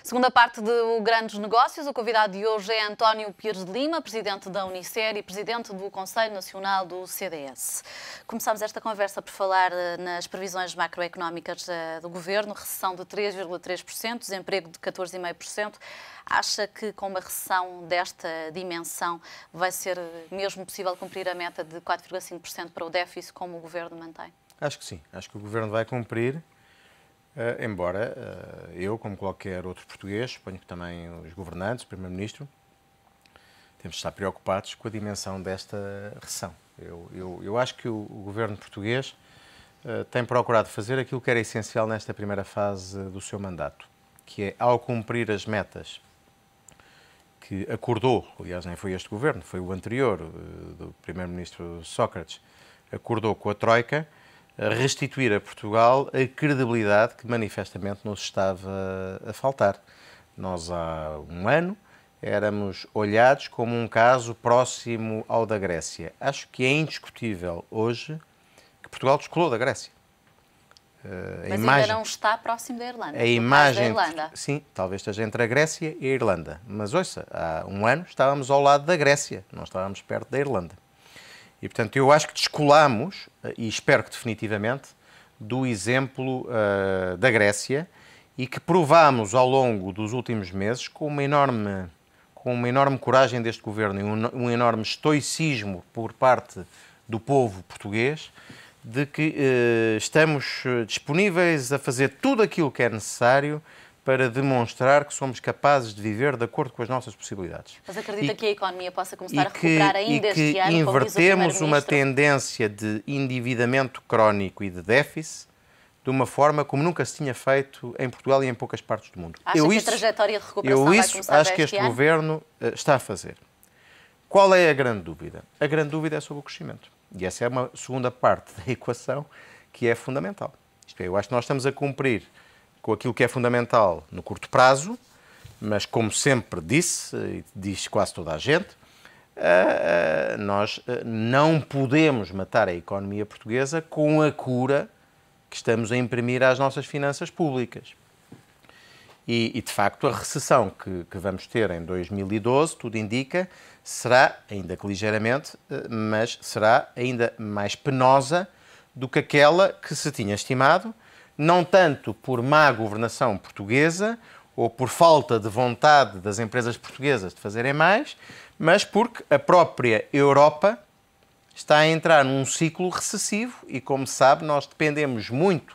Segunda parte do Grandes Negócios, o convidado de hoje é António Pires de Lima, presidente da Unicer e presidente do Conselho Nacional do CDS. Começámos esta conversa por falar nas previsões macroeconómicas do Governo, recessão de 3,3%, desemprego de 14,5%. Acha que com uma recessão desta dimensão vai ser mesmo possível cumprir a meta de 4,5% para o déficit, como o Governo mantém? Acho que sim. Acho que o Governo vai cumprir. Embora eu, como qualquer outro português, suponho que também os governantes, o Primeiro-Ministro, temos de estar preocupados com a dimensão desta recessão. Eu acho que o Governo português tem procurado fazer aquilo que era essencial nesta primeira fase do seu mandato, que é, ao cumprir as metas que acordou, aliás, nem foi este Governo, foi o anterior, do Primeiro-Ministro Sócrates, acordou com a Troika, restituir a Portugal a credibilidade que manifestamente nos estava a faltar. Nós há um ano éramos olhados como um caso próximo ao da Grécia. Acho que é indiscutível hoje que Portugal descolou da Grécia. Mas ainda não está próximo da Irlanda. A imagem, sim, talvez esteja entre a Grécia e a Irlanda. Mas ouça, há um ano estávamos ao lado da Grécia, não estávamos perto da Irlanda. E, portanto, eu acho que descolamos, e espero que definitivamente, do exemplo da Grécia e que provámos ao longo dos últimos meses, com uma enorme coragem deste Governo e um enorme estoicismo por parte do povo português, de que estamos disponíveis a fazer tudo aquilo que é necessário para demonstrar que somos capazes de viver de acordo com as nossas possibilidades. Mas acredita que a economia possa começar a recuperar ainda este ano? E que invertemos uma tendência de endividamento crónico e de déficit de uma forma como nunca se tinha feito em Portugal e em poucas partes do mundo. Acha que a trajetória de recuperação vai começar este ano? Acho que este Governo está a fazer. Qual é a grande dúvida? A grande dúvida é sobre o crescimento. E essa é uma segunda parte da equação que é fundamental. Isto é, eu acho que nós estamos a cumprir com aquilo que é fundamental no curto prazo, mas como sempre disse, e diz quase toda a gente, nós não podemos matar a economia portuguesa com a cura que estamos a imprimir às nossas finanças públicas. E de facto, a recessão que vamos ter em 2012, tudo indica, será, ainda que ligeiramente, mas será ainda mais penosa do que aquela que se tinha estimado, não tanto por má governação portuguesa ou por falta de vontade das empresas portuguesas de fazerem mais, mas porque a própria Europa está a entrar num ciclo recessivo e, como se sabe, nós dependemos muito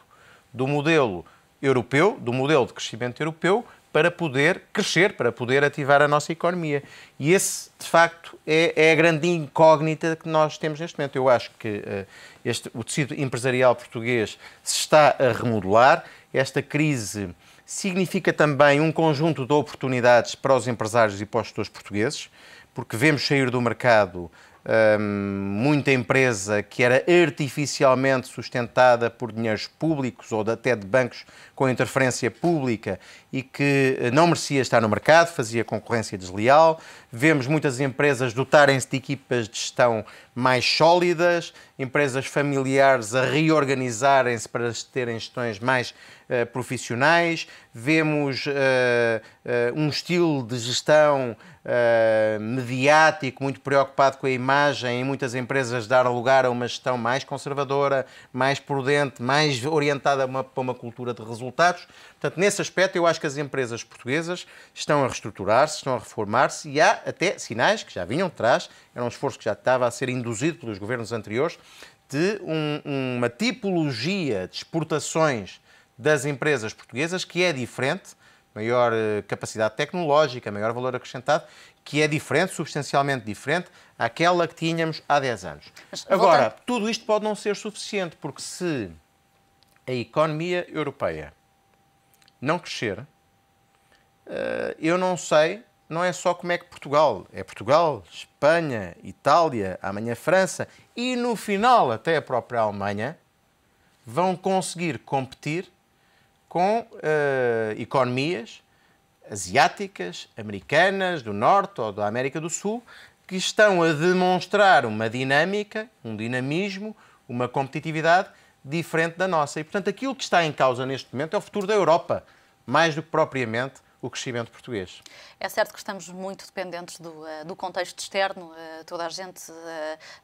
do modelo europeu, do modelo de crescimento europeu, para poder crescer, para poder ativar a nossa economia. E esse, de facto, é a grande incógnita que nós temos neste momento. Eu acho que o tecido empresarial português se está a remodelar. Esta crise significa também um conjunto de oportunidades para os empresários e para os gestores portugueses, porque vemos sair do mercado muita empresa que era artificialmente sustentada por dinheiros públicos ou até de bancos com interferência pública e que não merecia estar no mercado, fazia concorrência desleal. Vemos muitas empresas dotarem-se de equipas de gestão mais sólidas, empresas familiares a reorganizarem-se para terem gestões mais profissionais. Vemos um estilo de gestão mediático, muito preocupado com a imagem, em muitas empresas dar lugar a uma gestão mais conservadora, mais prudente, mais orientada para uma cultura de resultados. Portanto, nesse aspecto, eu acho que as empresas portuguesas estão a reestruturar-se, estão a reformar-se e há até sinais que já vinham de trás, era um esforço que já estava a ser induzido pelos governos anteriores, de uma tipologia de exportações das empresas portuguesas que é diferente, maior capacidade tecnológica, maior valor acrescentado, que é diferente, substancialmente diferente, àquela que tínhamos há 10 anos. Agora, tudo isto pode não ser suficiente, porque se a economia europeia não crescer, eu não sei, não é só como é que Portugal, é Portugal, Espanha, Itália, amanhã França e no final até a própria Alemanha vão conseguir competir com economias asiáticas, americanas, do Norte ou da América do Sul, que estão a demonstrar uma dinâmica, um dinamismo, uma competitividade diferente da nossa. E, portanto, aquilo que está em causa neste momento é o futuro da Europa, mais do que propriamente o crescimento português. É certo que estamos muito dependentes do contexto externo, toda a gente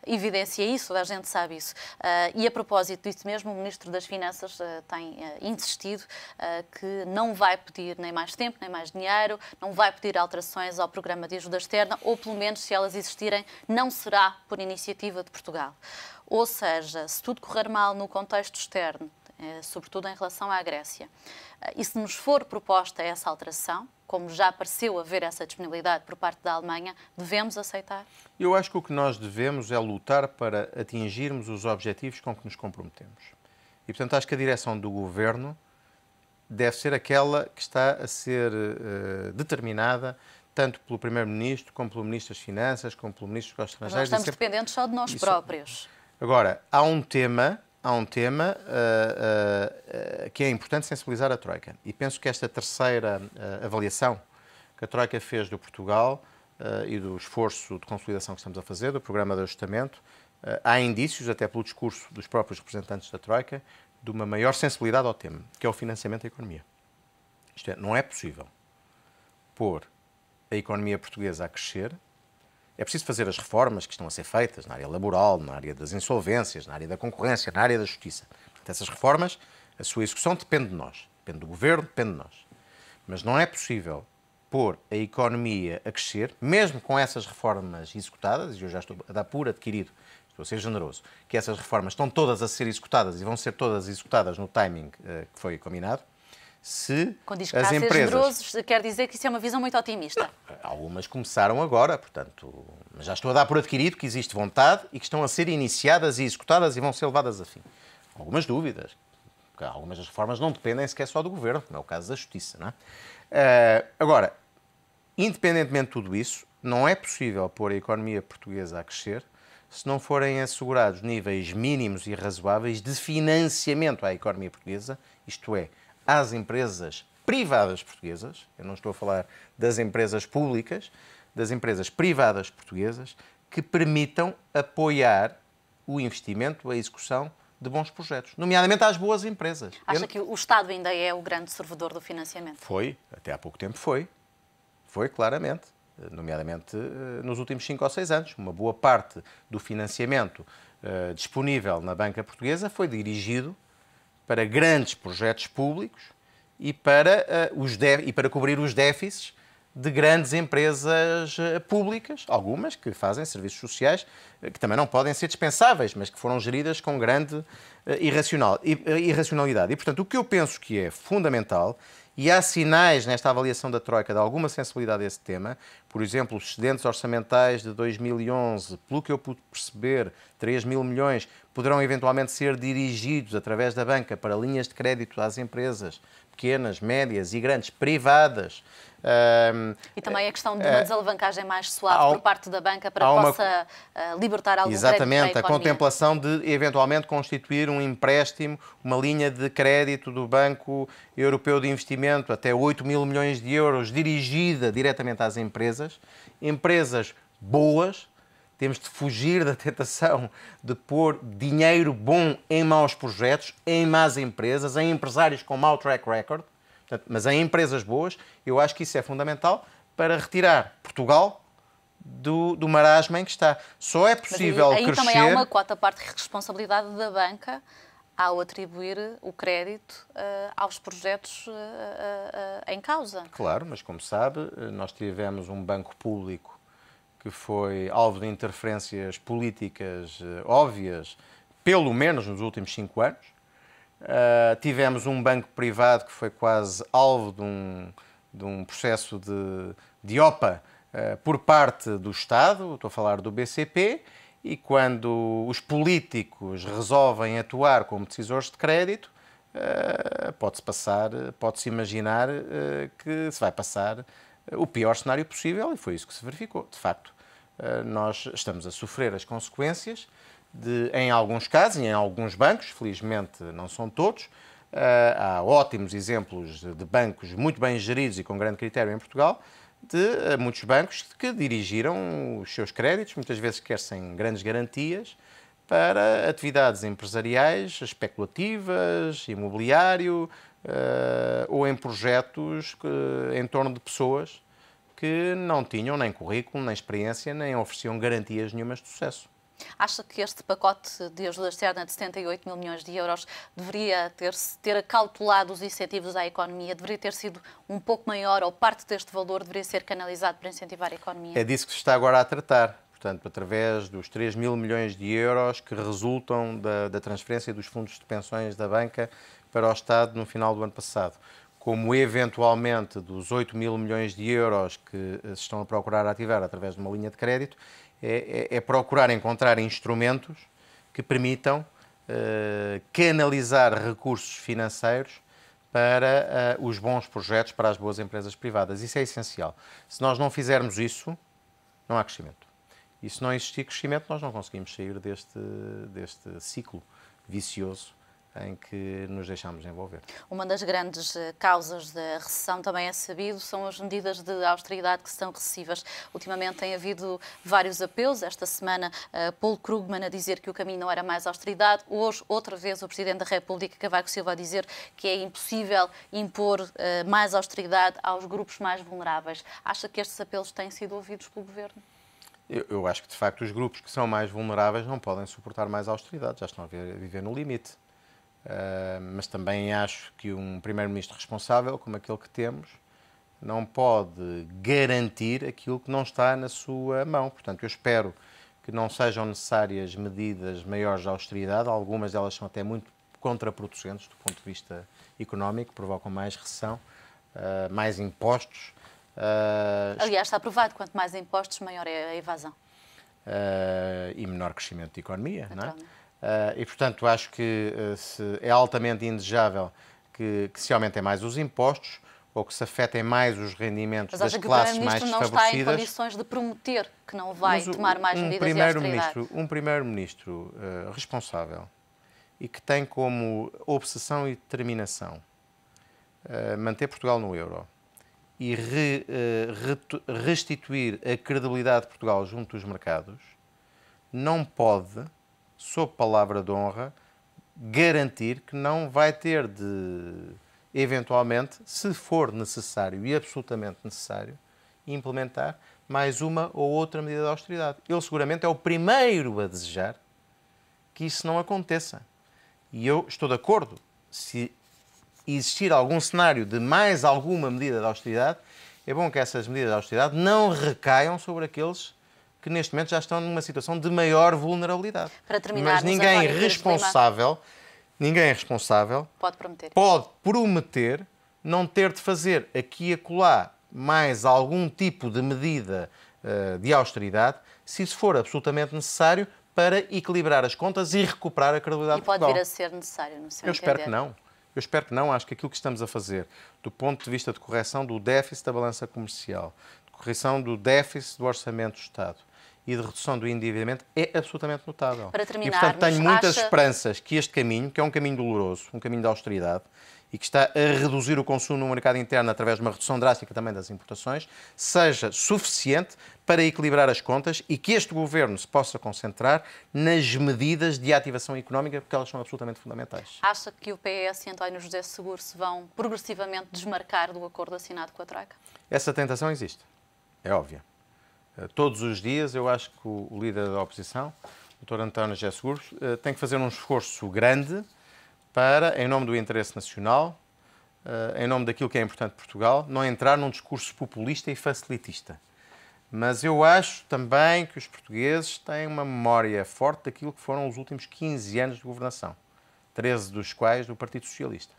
evidencia isso, toda a gente sabe isso. E a propósito disso mesmo, o Ministro das Finanças tem insistido que não vai pedir nem mais tempo, nem mais dinheiro, não vai pedir alterações ao programa de ajuda externa, ou pelo menos, se elas existirem, não será por iniciativa de Portugal. Ou seja, se tudo correr mal no contexto externo, sobretudo em relação à Grécia, e se nos for proposta essa alteração, como já pareceu haver essa disponibilidade por parte da Alemanha, devemos aceitar? Eu acho que o que nós devemos é lutar para atingirmos os objetivos com que nos comprometemos. E, portanto, acho que a direção do Governo deve ser aquela que está a ser determinada tanto pelo Primeiro-Ministro, como pelo Ministro das Finanças, como pelo Ministro dos Negócios Estrangeiros. Mas nós estamos dependentes só de nós próprios. Agora, há um tema que é importante sensibilizar a Troika. E penso que esta terceira avaliação que a Troika fez do Portugal e do esforço de consolidação que estamos a fazer, do programa de ajustamento, há indícios, até pelo discurso dos próprios representantes da Troika, de uma maior sensibilidade ao tema, que é o financiamento da economia. Isto é, não é possível pôr a economia portuguesa a crescer. É preciso fazer as reformas que estão a ser feitas na área laboral, na área das insolvências, na área da concorrência, na área da justiça. Portanto, essas reformas, a sua execução depende de nós. Depende do Governo, depende de nós. Mas não é possível pôr a economia a crescer, mesmo com essas reformas executadas, e eu já estou a dar por adquirido, estou a ser generoso, que essas reformas estão todas a ser executadas e vão ser todas executadas no timing que foi combinado. Se quando diz que as está empresas... a ser generoso, quer dizer que isso é uma visão muito otimista. Não, algumas começaram agora, portanto, mas já estou a dar por adquirido que existe vontade e que estão a ser iniciadas e executadas e vão ser levadas a fim. Algumas dúvidas, porque algumas das reformas não dependem sequer só do Governo, como é o caso da Justiça, não é? Agora, independentemente de tudo isso, não é possível pôr a economia portuguesa a crescer se não forem assegurados níveis mínimos e razoáveis de financiamento à economia portuguesa, isto é, às empresas privadas portuguesas, eu não estou a falar das empresas públicas, das empresas privadas portuguesas, que permitam apoiar o investimento, a execução de bons projetos, nomeadamente às boas empresas. Acha que o Estado ainda é o grande servidor do financiamento? Foi, até há pouco tempo foi. Foi, claramente. Nomeadamente nos últimos 5 ou 6 anos. Uma boa parte do financiamento disponível na banca portuguesa foi dirigido para grandes projetos públicos e para cobrir os déficits de grandes empresas públicas, algumas que fazem serviços sociais que também não podem ser dispensáveis, mas que foram geridas com grande irracionalidade. E, portanto, o que eu penso que é fundamental, e há sinais nesta avaliação da Troika de alguma sensibilidade a esse tema, por exemplo, os excedentes orçamentais de 2011, pelo que eu pude perceber, 3 mil milhões, poderão eventualmente ser dirigidos através da banca para linhas de crédito às empresas pequenas, médias e grandes, privadas. E também a questão de uma desalavancagem mais suave por parte da banca para que possa libertar algum crédito para a economia. Exatamente, a contemplação de eventualmente constituir um empréstimo, uma linha de crédito do Banco Europeu de Investimento até 8 mil milhões de euros dirigida diretamente às empresas boas. Temos de fugir da tentação de pôr dinheiro bom em maus projetos, em más empresas, em empresários com mau track record. Portanto, mas em empresas boas, eu acho que isso é fundamental para retirar Portugal do marasmo em que está. Só é possível aí crescer... também há uma quarta parte de responsabilidade da banca ao atribuir o crédito aos projetos em causa. Claro, mas como sabe, nós tivemos um banco público que foi alvo de interferências políticas óbvias, pelo menos nos últimos 5 anos. Tivemos um banco privado que foi quase alvo de um processo de OPA por parte do Estado, estou a falar do BCP, e quando os políticos resolvem atuar como decisores de crédito, pode-se imaginar que se vai passar o pior cenário possível, e foi isso que se verificou. De facto, nós estamos a sofrer as consequências em alguns casos e em alguns bancos, felizmente não são todos. Há ótimos exemplos de bancos muito bem geridos e com grande critério em Portugal, de muitos bancos que dirigiram os seus créditos, muitas vezes quer sem grandes garantias, para atividades empresariais, especulativas, imobiliário, ou em projetos em torno de pessoas que não tinham nem currículo, nem experiência, nem ofereciam garantias nenhumas de sucesso. Acha que este pacote de ajudas externas de 78 mil milhões de euros deveria ter acautelado os incentivos à economia? Deveria ter sido um pouco maior ou parte deste valor deveria ser canalizado para incentivar a economia? É disso que se está agora a tratar. Portanto, através dos 3 mil milhões de euros que resultam da transferência dos fundos de pensões da banca para o Estado no final do ano passado. Como eventualmente dos 8 mil milhões de euros que se estão a procurar ativar através de uma linha de crédito, é procurar encontrar instrumentos que permitam canalizar recursos financeiros para os bons projetos, para as boas empresas privadas. Isso é essencial. Se nós não fizermos isso, não há crescimento. E se não existir crescimento, nós não conseguimos sair deste ciclo vicioso em que nos deixamos envolver. Uma das grandes causas da recessão, também é sabido, são as medidas de austeridade que são recessivas. Ultimamente tem havido vários apelos. Esta semana, Paul Krugman a dizer que o caminho não era mais austeridade. Hoje, outra vez, o Presidente da República, Cavaco Silva, a dizer que é impossível impor mais austeridade aos grupos mais vulneráveis. Acha que estes apelos têm sido ouvidos pelo Governo? Eu acho que, de facto, os grupos que são mais vulneráveis não podem suportar mais austeridade. Já estão a viver no limite. Mas também acho que um primeiro-ministro responsável, como aquele que temos, não pode garantir aquilo que não está na sua mão. Portanto, eu espero que não sejam necessárias medidas maiores de austeridade. Algumas delas são até muito contraproducentes do ponto de vista económico, provocam mais recessão, mais impostos. Aliás, está provado, quanto mais impostos, maior é a evasão. E menor crescimento de economia, não é? E, portanto, acho que é altamente indesejável que se aumentem mais os impostos ou que se afetem mais os rendimentos das classes mais desfavorecidas. Mas acha que o Primeiro-Ministro não está em condições de prometer que não vai tomar mais medidas de austeridade? Um Primeiro-Ministro responsável e que tem como obsessão e determinação manter Portugal no euro e restituir a credibilidade de Portugal junto dos mercados, não pode, sob palavra de honra, garantir que não vai ter de, eventualmente, se for necessário e absolutamente necessário, implementar mais uma ou outra medida de austeridade. Ele seguramente é o primeiro a desejar que isso não aconteça. E eu estou de acordo, se existir algum cenário de mais alguma medida de austeridade, é bom que essas medidas de austeridade não recaiam sobre aqueles que neste momento já estão numa situação de maior vulnerabilidade. Para terminar, mas ninguém responsável pode prometer não ter de fazer aqui e acolá mais algum tipo de medida de austeridade, se isso for absolutamente necessário para equilibrar as contas e recuperar a credibilidade de Portugal. E pode vir a ser necessário, no seu entender? Eu espero que não. Eu espero que não. Acho que aquilo que estamos a fazer, do ponto de vista de correção do déficit da balança comercial, de correção do déficit do orçamento do Estado e de redução do endividamento, é absolutamente notável. Para terminar, e, portanto, tenho muitas esperanças que este caminho, que é um caminho doloroso, um caminho de austeridade, e que está a reduzir o consumo no mercado interno através de uma redução drástica também das importações, seja suficiente para equilibrar as contas e que este Governo se possa concentrar nas medidas de ativação económica, porque elas são absolutamente fundamentais. Acha que o PS e António José Seguro se vão progressivamente desmarcar do acordo assinado com a Troika? Essa tentação existe, é óbvia. Todos os dias eu acho que o líder da oposição, o Dr. António José Seguro, tem que fazer um esforço grande para, em nome do interesse nacional, em nome daquilo que é importante para Portugal, não entrar num discurso populista e facilitista. Mas eu acho também que os portugueses têm uma memória forte daquilo que foram os últimos 15 anos de governação, 13 dos quais do Partido Socialista.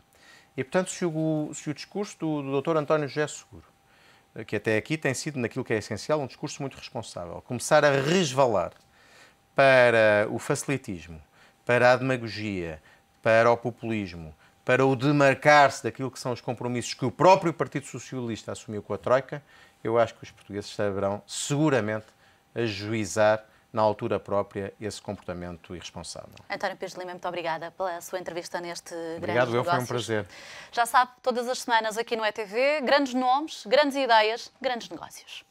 E, portanto, se o discurso do Dr. António José Seguro, que até aqui tem sido, naquilo que é essencial, um discurso muito responsável, começar a resvalar para o facilitismo, para a demagogia, para o populismo, para o demarcar-se daquilo que são os compromissos que o próprio Partido Socialista assumiu com a Troika, eu acho que os portugueses saberão seguramente ajuizar na altura própria esse comportamento irresponsável. António Pires de Lima, muito obrigada pela sua entrevista neste Obrigado, Grandes Negócios. foi um prazer. Já sabe, todas as semanas aqui no ETV, grandes nomes, grandes ideias, grandes negócios.